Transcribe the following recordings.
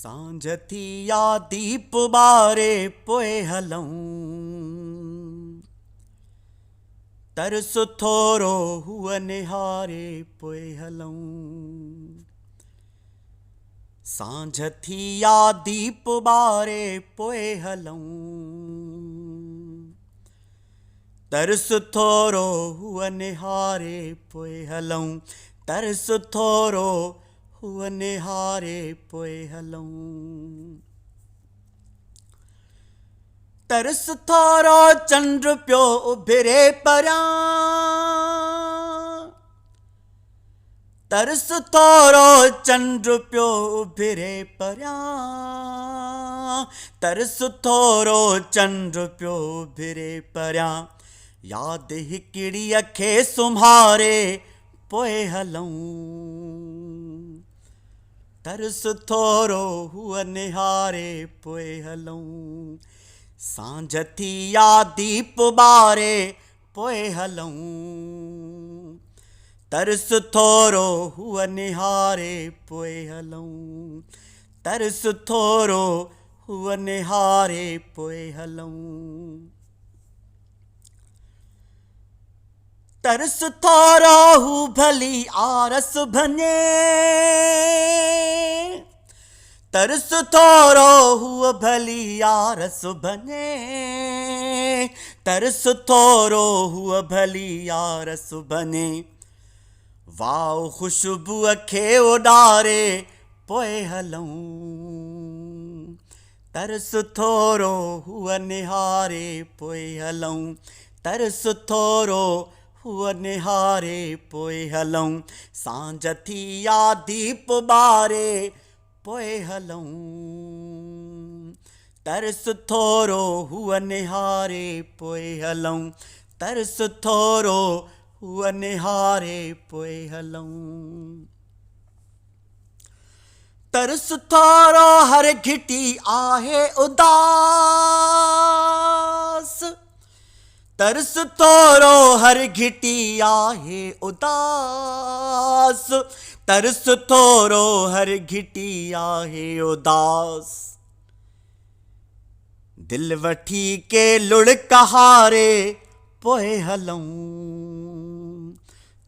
सांझ थी या दीप ॿारे पोइ हलूं, तरस थोरो हुअ निहारे पोइ हलूं। सांझ थी या दीप ॿारे पोइ हलूं, तरस थोरो हुअ निहारे पोइ हलूं, तरस थोरो हुअ निहारे पोइ हलूं। तरस थोरो चंड पियो उभिरे परियां, तरस थोरो चंड पियो उभिरे परियां, तरस थोरो चंड पियो उभिरे परियां। यादि हिकिड़ीअ खे सुम्हारे पोइ हलूं, तरस थोरो हुअ निहारे पोइ हलूं। सांझ थी या दीप ॿारे पोइ हलूं, तरस थोरो हुअ निहारे पोइ हलूं, तरस थोरो हुअ निहारे पोइ हलूं। तरस थोरो हू भली आरस भञे, तरस थोरो हुअ भली आरस भञे, तरस थोरो हुअ भली आरस भञे। वाओ ख़ुशबूअ खे उॾारे पोइ हलूं, तरस थोरो हुअ निहारे पोइ हलूं, तरस थोरो हुअ निहारे पोइ हलूं। सांझ थी या दीप ॿारे पोइ हलूं, तरस थोरो हुअ निहारे पोइ हलूं, तरस थोरो हुअ निहारे पोइ हलूं। तरस थोरो हर घिटी आहे उदास, तरस थोरो हर घिटी आहे उदास, तरस थोरो हर घिटी आहे उदास। दिल वठी के लुढ़कहारे पोइ हलूं,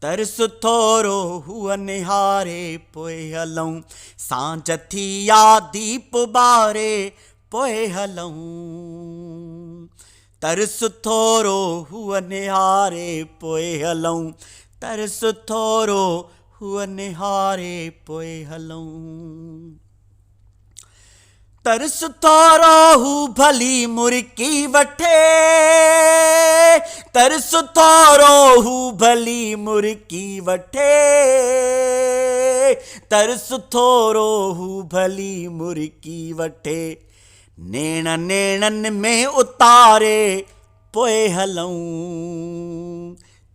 तरस थोरो हुअ निहारे पोइ हलूं। सांझ थी या दीप ॿारे पोइ हलूं, तरस थोरो हुअ निहारे पोइ हलूं, तरस थोरो हुअ निहारे पोइ हलूं। तरस थोरो हू भली मुर्की वठे, तरस थोरो हू भली मुर्की वठे, तरस थोरो हू भली मुर्की वठे। नेण नेणनि में उतारे पोइ हलूं,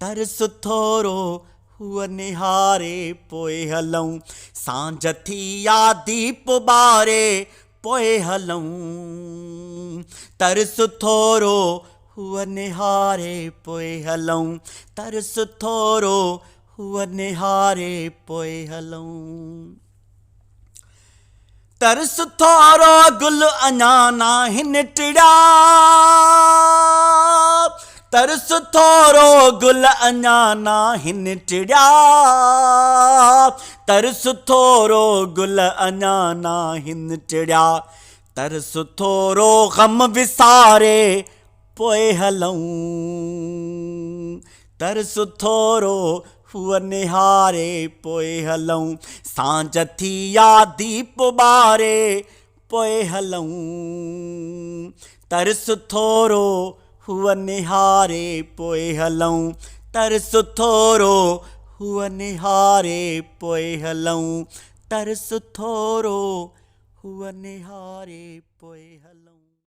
तरस थोरो हुअ निहारे पोइ हलूं। सांझ थी या दीप ॿारे पोइ हलूं, तरस थोरो हुअ निहारे पोइ हलूं, तरस थोरो हुअ निहारे पोइ हलूं। तरस थोरो गुल अञा नाहिनि टिड़ा, तरस थोरो गुल अञा नाहिनि टिड़ा, तरस थोरो गुल अञा नाहिनि टिड़ा। तरस थोरो ग़म विसारे पोइ हलूं, तरस थोरो हुअ निहारे पोइ हलूं। सांझ थी या दीप ॿारे पोइ हलूं, तरस थोरो हुअ निहारे पोइ हलूं, तरस थोरो हुअ निहारे पोइ हलूं, तरस थोरो हुअ निहारे पोइ हलूं।